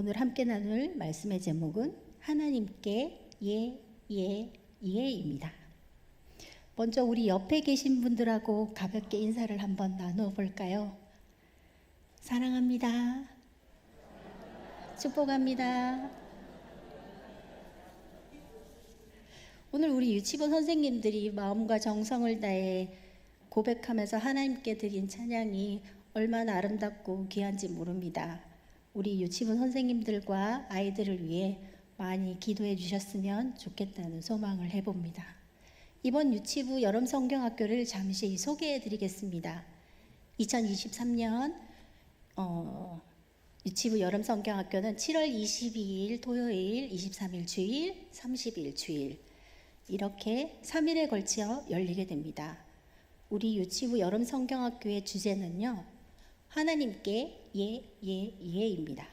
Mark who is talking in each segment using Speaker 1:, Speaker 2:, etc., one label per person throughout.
Speaker 1: 오늘 함께 나눌 말씀의 제목은 하나님께 예입니다. 먼저 우리 옆에 계신 분들하고 가볍게 인사를 한번 나누어 볼까요? 사랑합니다. 축복합니다. 오늘 우리 유치부 선생님들이 마음과 정성을 다해 고백하면서 하나님께 드린 찬양이 얼마나 아름답고 귀한지 모릅니다. 우리 유치부 선생님들과 아이들을 위해 많이 기도해 주셨으면 좋겠다는 소망을 해봅니다. 이번 유치부 여름 성경학교를 잠시 소개해 드리겠습니다. 2023년 유치부 여름 성경학교는 7월 22일 토요일, 23일 주일, 30일 주일 이렇게 3일에 걸쳐 열리게 됩니다. 우리 유치부 여름 성경학교의 주제는요, 하나님께 예입니다.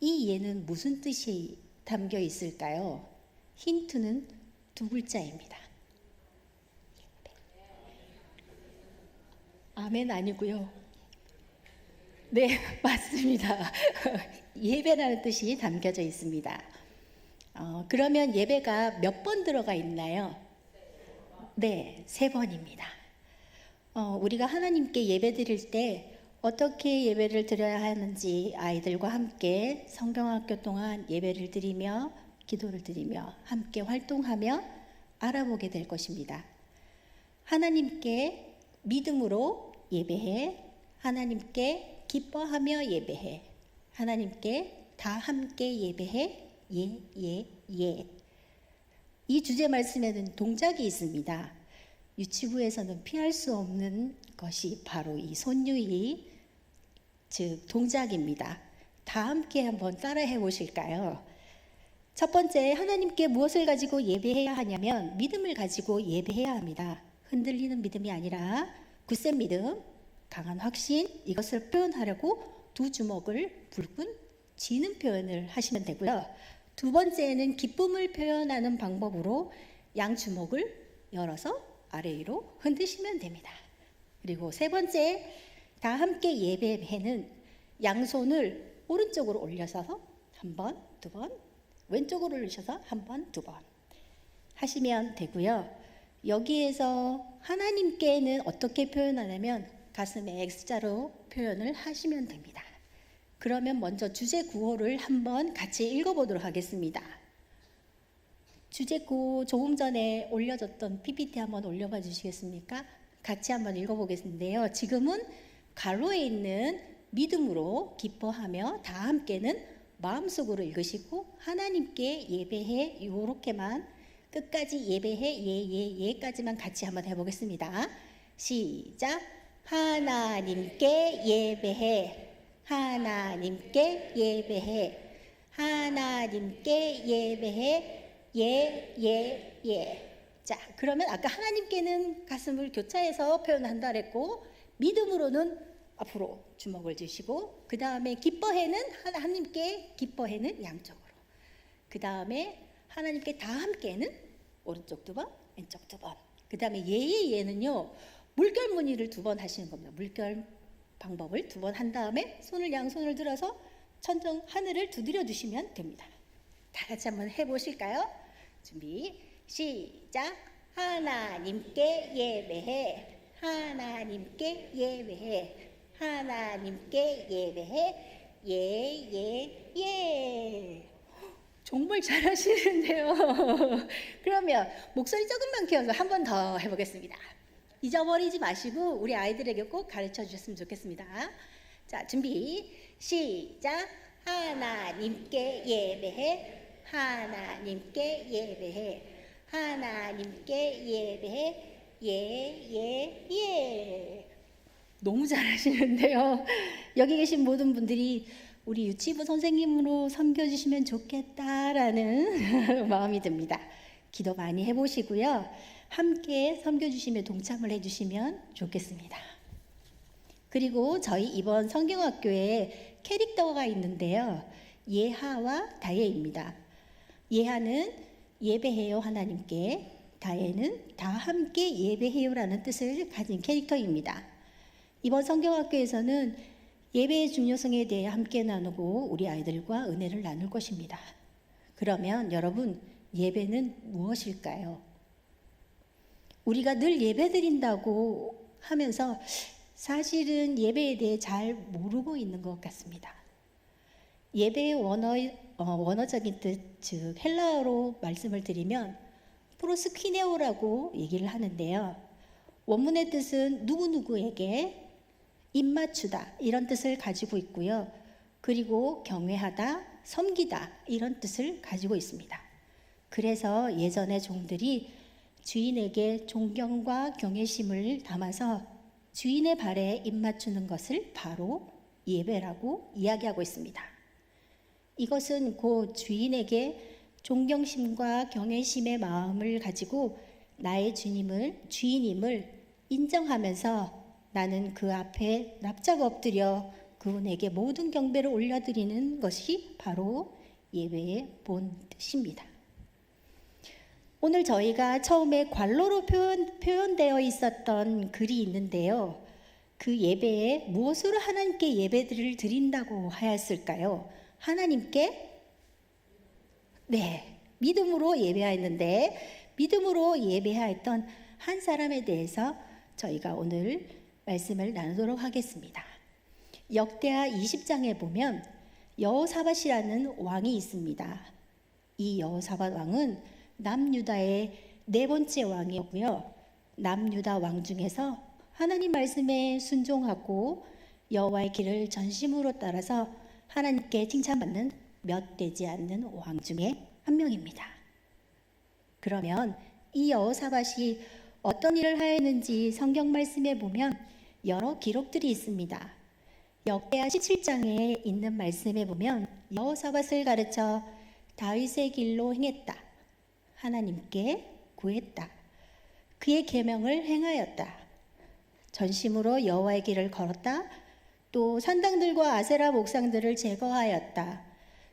Speaker 1: 이 예는 무슨 뜻이 담겨 있을까요? 힌트는 두 글자입니다. 아멘 아니고요. 네, 맞습니다. 예배라는 뜻이 담겨져 있습니다. 그러면 예배가 몇 번 들어가 있나요? 네, 3번입니다. 우리가 하나님께 예배 드릴 때 어떻게 예배를 드려야 하는지 아이들과 함께 성경학교 동안 예배를 드리며 기도를 드리며 함께 활동하며 알아보게 될 것입니다. 하나님께 믿음으로 예배해, 하나님께 기뻐하며 예배해, 하나님께 다 함께 예배해, 예. 이 주제 말씀에는 동작이 있습니다. 유치부에서는 피할 수 없는 것이 바로 이 손유희, 즉 동작입니다. 다 함께 한번 따라해 보실까요? 첫 번째, 하나님께 무엇을 가지고 예배해야 하냐면 믿음을 가지고 예배해야 합니다. 흔들리는 믿음이 아니라 굳센 믿음, 강한 확신, 이것을 표현하려고 두 주먹을 불끈 쥐는 표현을 하시면 되고요. 두 번째는 기쁨을 표현하는 방법으로 양 주먹을 열어서 아래 위로 흔드시면 됩니다. 그리고 세 번째, 다 함께 예배해는 양손을 오른쪽으로 올려서 한 번, 두 번, 왼쪽으로 올리셔서 한 번, 두 번 하시면 되고요. 여기에서 하나님께는 어떻게 표현하냐면 가슴에 X자로 표현을 하시면 됩니다. 그러면 먼저 주제 구호를 한번 같이 읽어보도록 하겠습니다. 주제 구호 조금 전에 올려졌던 PPT 한번 올려봐 주시겠습니까? 같이 한번 읽어보겠는데요. 지금은 가로에 있는 믿음으로 기뻐하며 다 함께는 마음속으로 읽으시고 하나님께 예배해 이렇게만 끝까지 예배해 예까지만 같이 한번 해보겠습니다. 시작. 하나님께 예배해, 하나님께 예배해, 하나님께 예배해, 예. 자, 그러면 아까 하나님께는 가슴을 교차해서 표현한다 그랬고 믿음으로는 앞으로 주먹을 쥐시고 그 다음에 기뻐해는 하나님께 기뻐해는 양쪽으로, 그 다음에 하나님께 다 함께는 오른쪽 두 번, 왼쪽 두 번, 그 다음에 예는요 물결 무늬를 2번 하시는 겁니다. 물결 방법을 2번 한 다음에 양손을 들어서 천정 하늘을 두드려 주시면 됩니다. 다 같이 한번 해보실까요? 준비 시작. 하나님께 예배해, 하나님께 예배해, 하나님께 예배해, 예. 정말 잘하시는데요. 그러면 목소리 조금만 키워서 한 번 더 해보겠습니다. 잊어버리지 마시고 우리 아이들에게 꼭 가르쳐 주셨으면 좋겠습니다. 자, 준비 시작. 하나님께 예배해, 하나님께 예배해, 하나님께 예배해, 예. 너무 잘하시는데요. 여기 계신 모든 분들이 우리 유치부 선생님으로 섬겨주시면 좋겠다라는 마음이 듭니다. 기도 많이 해보시고요. 함께 섬겨주시며 동참을 해주시면 좋겠습니다. 그리고 저희 이번 성경학교에 캐릭터가 있는데요. 예하와 다혜입니다. 예하는 예배해요 하나님께, 다혜는 다 함께 예배해요라는 뜻을 가진 캐릭터입니다. 이번 성경학교에서는 예배의 중요성에 대해 함께 나누고 우리 아이들과 은혜를 나눌 것입니다. 그러면 여러분, 예배는 무엇일까요? 우리가 늘 예배 드린다고 하면서 사실은 예배에 대해 잘 모르고 있는 것 같습니다. 예배의 원어적인 뜻, 즉 헬라어로 말씀을 드리면 프로스퀴네오라고 얘기를 하는데요. 원문의 뜻은 누구누구에게 입맞추다 이런 뜻을 가지고 있고요. 그리고 경외하다, 섬기다 이런 뜻을 가지고 있습니다. 그래서 예전의 종들이 주인에게 존경과 경외심을 담아서 주인의 발에 입맞추는 것을 바로 예배라고 이야기하고 있습니다. 이것은 곧 주인에게 존경심과 경외심의 마음을 가지고 나의 주인임을 인정하면서 나는 그 앞에 납작 엎드려 그분에게 모든 경배를 올려드리는 것이 바로 예배의 본 뜻입니다. 오늘 저희가 처음에 관로로 표현되어 있었던 글이 있는데요. 그 예배에 무엇으로 하나님께 예배를 드린다고 하였을까요? 하나님께 믿음으로 예배하였는데 믿음으로 예배하였던 한 사람에 대해서 저희가 오늘 말씀을 나누도록 하겠습니다. 역대하 20장에 보면 여호사밧이라는 왕이 있습니다. 이 여호사밧 왕은 남유다의 네 번째 왕이었고요. 남유다 왕 중에서 하나님 말씀에 순종하고 여호와의 길을 전심으로 따라서 하나님께 칭찬받는 몇 되지 않는 왕 중에 한 명입니다. 그러면 이 여호사밧이 어떤 일을 하였는지 성경 말씀에 보면 여러 기록들이 있습니다. 역대하 17장에 있는 말씀에 보면 여호사밧을 가르쳐 다윗의 길로 행했다. 하나님께 구했다. 그의 계명을 행하였다. 전심으로 여호와의 길을 걸었다. 또 산당들과 아세라 목상들을 제거하였다.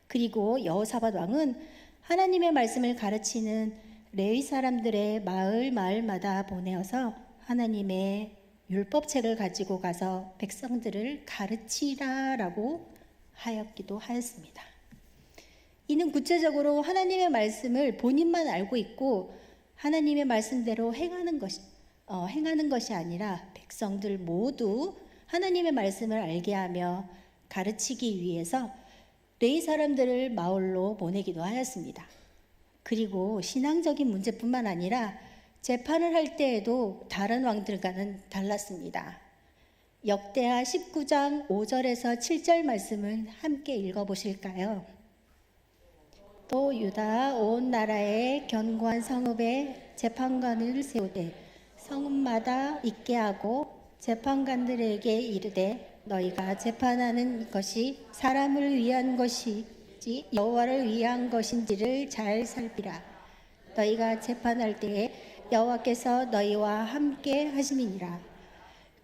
Speaker 1: 그리고 여호사밧 왕은 하나님의 말씀을 가르치는 레위 사람들의 마을마다 보내어서 하나님의 율법책을 가지고 가서 백성들을 가르치라라고 하였기도 하였습니다. 이는 구체적으로 하나님의 말씀을 본인만 알고 있고 하나님의 말씀대로 행하는 것이 아니라 백성들 모두 하나님의 말씀을 알게 하며 가르치기 위해서 레위 사람들을 마을로 보내기도 하였습니다. 그리고 신앙적인 문제뿐만 아니라 재판을 할 때에도 다른 왕들과는 달랐습니다. 역대하 19장 5절에서 7절 말씀을 함께 읽어보실까요? 또 유다 온 나라의 견고한 성읍에 재판관을 세우되 성읍마다 있게 하고 재판관들에게 이르되 너희가 재판하는 것이 사람을 위한 것이지 여호와를 위한 것인지를 잘 살피라. 너희가 재판할 때에 여호와께서 너희와 함께 하심이니라.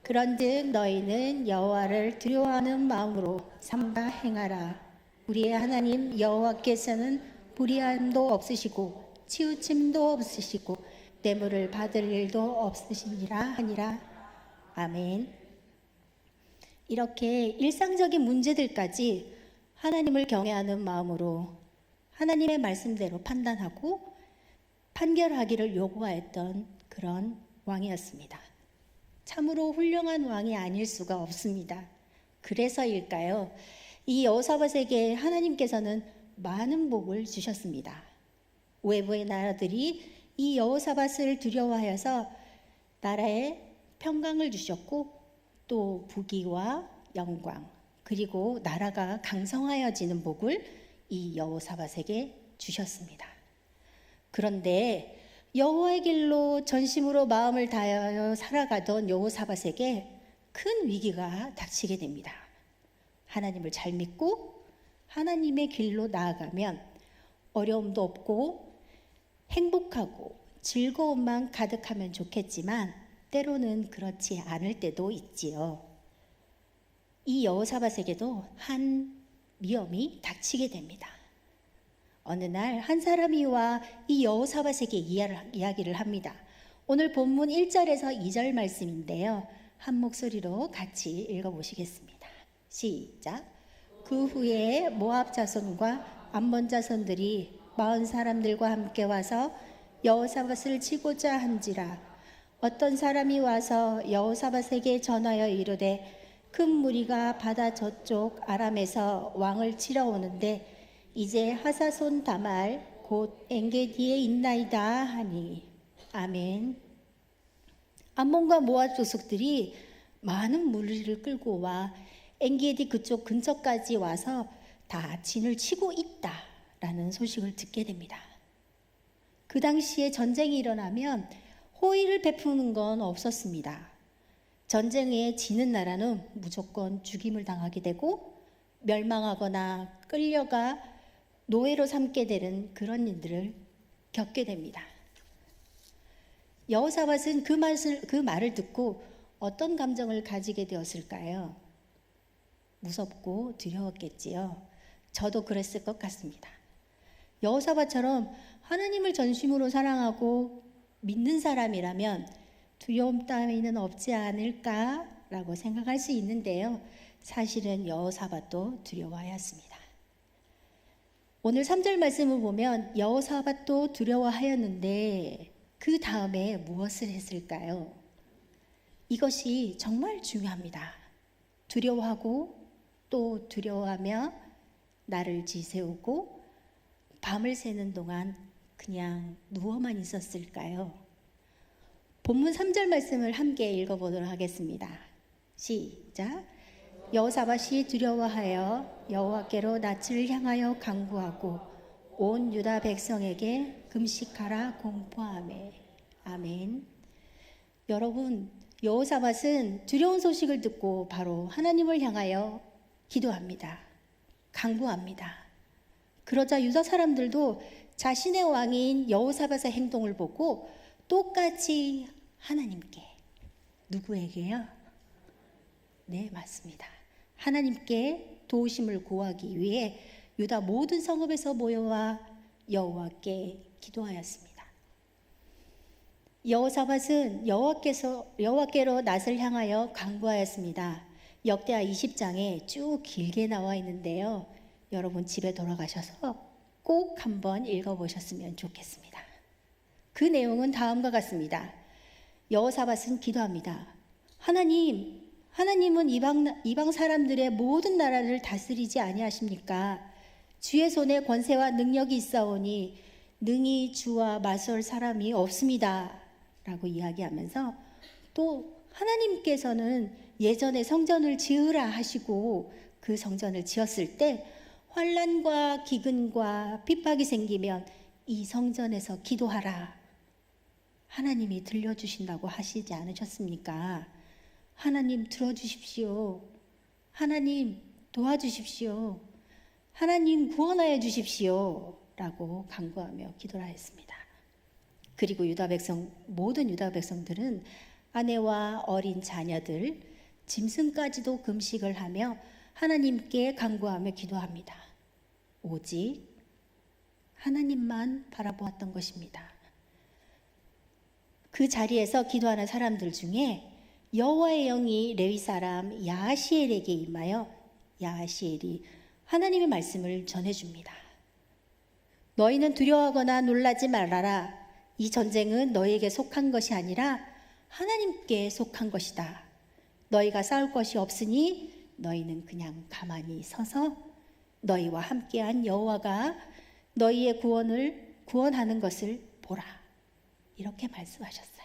Speaker 1: 그런즉 너희는 여호와를 두려워하는 마음으로 삼가 행하라. 우리의 하나님 여호와께서는 불의함도 없으시고 치우침도 없으시고 뇌물을 받을 일도 없으시니라 하니라. 아멘. 이렇게 일상적인 문제들까지 하나님을 경외하는 마음으로 하나님의 말씀대로 판단하고 판결하기를 요구하였던 그런 왕이었습니다. 참으로 훌륭한 왕이 아닐 수가 없습니다. 그래서일까요? 이 여호사밧에게 하나님께서는 많은 복을 주셨습니다. 외부의 나라들이 이 여호사밧을 두려워하여서 나라에 평강을 주셨고 또 부귀와 영광 그리고 나라가 강성하여지는 복을 이 여호사밧에게 주셨습니다. 그런데 여호와의 길로 전심으로 마음을 다하여 살아가던 여호사밧에게 큰 위기가 닥치게 됩니다. 하나님을 잘 믿고 하나님의 길로 나아가면 어려움도 없고 행복하고 즐거움만 가득하면 좋겠지만 때로는 그렇지 않을 때도 있지요. 이 여호사밧에게도 한 위험이 닥치게 됩니다. 어느 날 한 사람이 와 이 여호사밧에게 이야기를 합니다. 오늘 본문 1절에서 2절 말씀인데요. 한 목소리로 같이 읽어보시겠습니다. 시작. 그 후에 모압 자손과 암몬 자손들이 40 사람들과 함께 와서 여호사밧을 치고자 한지라. 어떤 사람이 와서 여호사밧에게 전하여 이르되 큰 무리가 바다 저쪽 아람에서 왕을 치러 오는데 이제 하사손 다말 곧 엔게디에 있나이다 하니. 아멘. 암몬과 모압 족속들이 많은 무리를 끌고 와 엔게디 그쪽 근처까지 와서 다 진을 치고 있다라는 소식을 듣게 됩니다. 그 당시에 전쟁이 일어나면 호의를 베푸는 건 없었습니다. 전쟁에 지는 나라는 무조건 죽임을 당하게 되고 멸망하거나 끌려가 노예로 삼게 되는 그런 일들을 겪게 됩니다. 여호사밧은 그 말을 듣고 어떤 감정을 가지게 되었을까요? 무섭고 두려웠겠지요. 저도 그랬을 것 같습니다. 여호사밧처럼 하나님을 전심으로 사랑하고 믿는 사람이라면 두려움 따위는 없지 않을까라고 생각할 수 있는데요. 사실은 여호사밧도 두려워하였습니다. 오늘 3절 말씀을 보면 여호사밧도 두려워하였는데 그 다음에 무엇을 했을까요? 이것이 정말 중요합니다. 두려워하고 또 두려워하며 나를 지새우고 밤을 새는 동안 그냥 누워만 있었을까요? 본문 3절 말씀을 함께 읽어보도록 하겠습니다. 시작. 여호사밧이 두려워하여 여호와께로 낯을 향하여 간구하고 온 유다 백성에게 금식하라 공포하매. 아멘. 여러분, 여호사밧은 두려운 소식을 듣고 바로 하나님을 향하여 기도합니다. 간구합니다. 그러자 유다 사람들도 자신의 왕인 여호사밧의 행동을 보고 똑같이 하나님께, 누구에게요? 네, 맞습니다. 하나님께 도우심을 구하기 위해 유다 모든 성읍에서 모여와 여호와께 기도하였습니다. 여호사밧은 여호와께로 낯을 향하여 간구하였습니다. 역대하 20장에 쭉 길게 나와 있는데요. 여러분 집에 돌아가셔서 꼭 한번 읽어보셨으면 좋겠습니다. 그 내용은 다음과 같습니다. 여호사밧은 기도합니다. 하나님은 이방 사람들의 모든 나라를 다스리지 아니하십니까? 주의 손에 권세와 능력이 있사오니 능히 주와 맞설 사람이 없습니다. 라고 이야기하면서 또 하나님께서는 예전에 성전을 지으라 하시고 그 성전을 지었을 때 환난과 기근과 핍박이 생기면 이 성전에서 기도하라. 하나님이 들려주신다고 하시지 않으셨습니까? 하나님 들어주십시오. 하나님 도와주십시오. 하나님 구원하여 주십시오. 라고 간구하며 기도를 했습니다. 그리고 모든 유다 백성들은 아내와 어린 자녀들, 짐승까지도 금식을 하며 하나님께 간구하며 기도합니다. 오직 하나님만 바라보았던 것입니다. 그 자리에서 기도하는 사람들 중에 여호와의 영이 레위 사람 야하시엘에게 임하여 야하시엘이 하나님의 말씀을 전해줍니다. 너희는 두려워하거나 놀라지 말아라. 이 전쟁은 너희에게 속한 것이 아니라 하나님께 속한 것이다. 너희가 싸울 것이 없으니 너희는 그냥 가만히 서서 너희와 함께한 여호와가 너희의 구원하는 것을 보라. 이렇게 말씀하셨어요.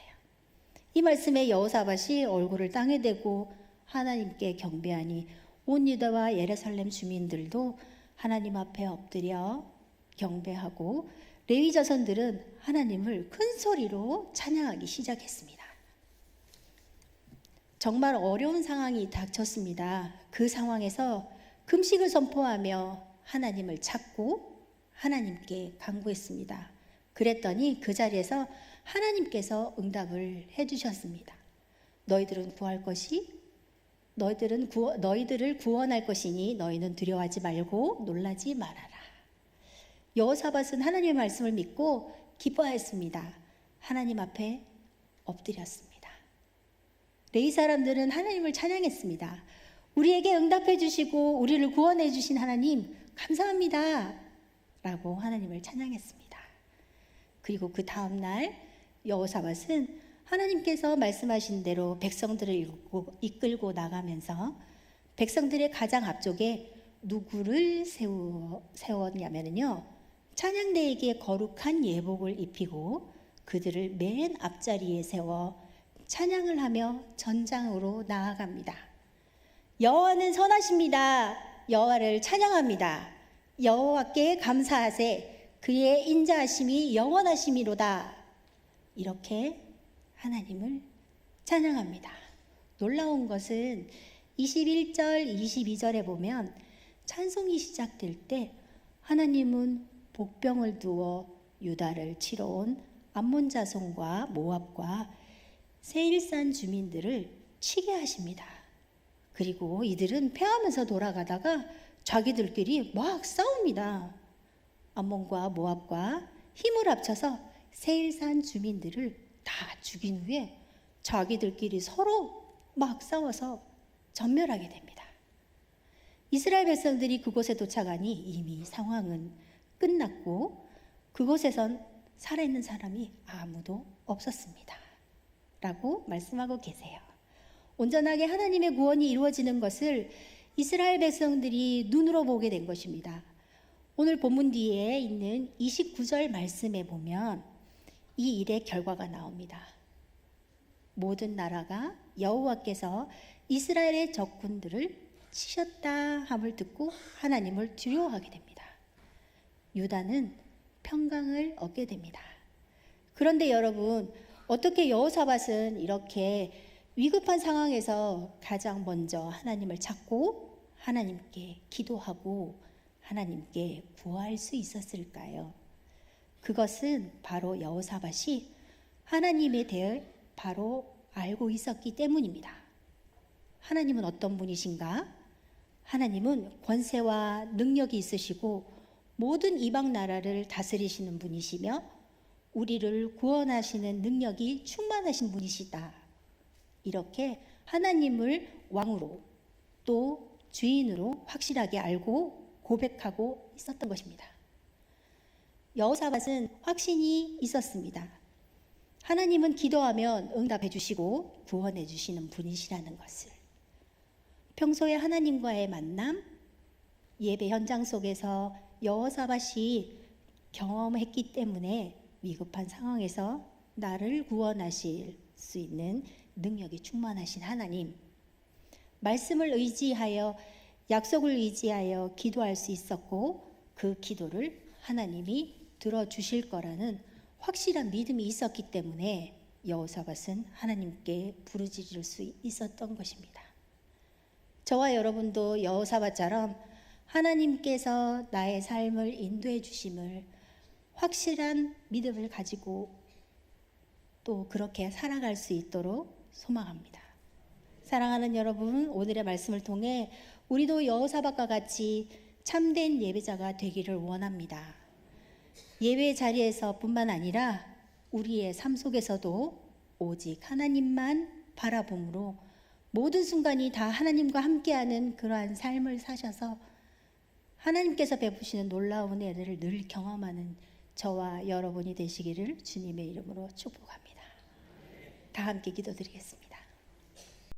Speaker 1: 이 말씀에 여호사밧이 얼굴을 땅에 대고 하나님께 경배하니 온 유다와 예루살렘 주민들도 하나님 앞에 엎드려 경배하고 레위 자손들은 하나님을 큰 소리로 찬양하기 시작했습니다. 정말 어려운 상황이 닥쳤습니다. 그 상황에서 금식을 선포하며 하나님을 찾고 하나님께 간구했습니다. 그랬더니 그 자리에서 하나님께서 응답을 해주셨습니다. 너희들을 구원할 것이니 너희는 두려워하지 말고 놀라지 말아라. 여호사밧은 하나님의 말씀을 믿고 기뻐했습니다. 하나님 앞에 엎드렸습니다. 레위 사람들은 하나님을 찬양했습니다. 우리에게 응답해 주시고 우리를 구원해 주신 하나님 감사합니다 라고 하나님을 찬양했습니다. 그리고 그 다음날 여호사밧은 하나님께서 말씀하신 대로 백성들을 이끌고 나가면서 백성들의 가장 앞쪽에 누구를 세웠냐면요, 찬양대에게 거룩한 예복을 입히고 그들을 맨 앞자리에 세워 찬양을 하며 전장으로 나아갑니다. 여호와는 선하십니다. 여호와를 찬양합니다. 여호와께 감사하세. 그의 인자하심이 영원하심이로다. 이렇게 하나님을 찬양합니다. 놀라운 것은 21절, 22절에 보면 찬송이 시작될 때 하나님은 복병을 두어 유다를 치러 온 암몬 자손과 모압과 세일산 주민들을 치게 하십니다. 그리고 이들은 패하면서 돌아가다가 자기들끼리 막 싸웁니다. 암몬과 모압과 힘을 합쳐서 세일산 주민들을 다 죽인 후에 자기들끼리 서로 막 싸워서 전멸하게 됩니다. 이스라엘 백성들이 그곳에 도착하니 이미 상황은 끝났고 그곳에선 살아있는 사람이 아무도 없었습니다. 라고 말씀하고 계세요. 온전하게 하나님의 구원이 이루어지는 것을 이스라엘 백성들이 눈으로 보게 된 것입니다. 오늘 본문 뒤에 있는 29절 말씀에 보면 이 일의 결과가 나옵니다. 모든 나라가 여호와께서 이스라엘의 적군들을 치셨다 함을 듣고 하나님을 두려워하게 됩니다. 유다는 평강을 얻게 됩니다. 그런데 여러분, 어떻게 여호사밧은 이렇게 위급한 상황에서 가장 먼저 하나님을 찾고 하나님께 기도하고 하나님께 구할 수 있었을까요? 그것은 바로 여호사밧이 하나님에 대해 바로 알고 있었기 때문입니다. 하나님은 어떤 분이신가? 하나님은 권세와 능력이 있으시고 모든 이방 나라를 다스리시는 분이시며 우리를 구원하시는 능력이 충만하신 분이시다. 이렇게 하나님을 왕으로 또 주인으로 확실하게 알고 고백하고 있었던 것입니다. 여호사밧은 확신이 있었습니다. 하나님은 기도하면 응답해 주시고 구원해 주시는 분이시라는 것을. 평소에 하나님과의 만남, 예배 현장 속에서 여호사밧이 경험했기 때문에 위급한 상황에서 나를 구원하실 수 있는 능력이 충만하신 하나님, 말씀을 의지하여 약속을 의지하여 기도할 수 있었고 그 기도를 하나님이 들어주실 거라는 확실한 믿음이 있었기 때문에 여호사밧은 하나님께 부르짖을 수 있었던 것입니다. 저와 여러분도 여호사밧처럼 하나님께서 나의 삶을 인도해 주심을 확실한 믿음을 가지고 또 그렇게 살아갈 수 있도록 소망합니다. 사랑하는 여러분, 오늘의 말씀을 통해 우리도 여호사밧과 같이 참된 예배자가 되기를 원합니다. 예배 자리에서 뿐만 아니라 우리의 삶 속에서도 오직 하나님만 바라봄으로 모든 순간이 다 하나님과 함께하는 그러한 삶을 사셔서 하나님께서 베푸시는 놀라운 은혜를 늘 경험하는 저와 여러분이 되시기를 주님의 이름으로 축복합니다. 다 함께 기도드리겠습니다.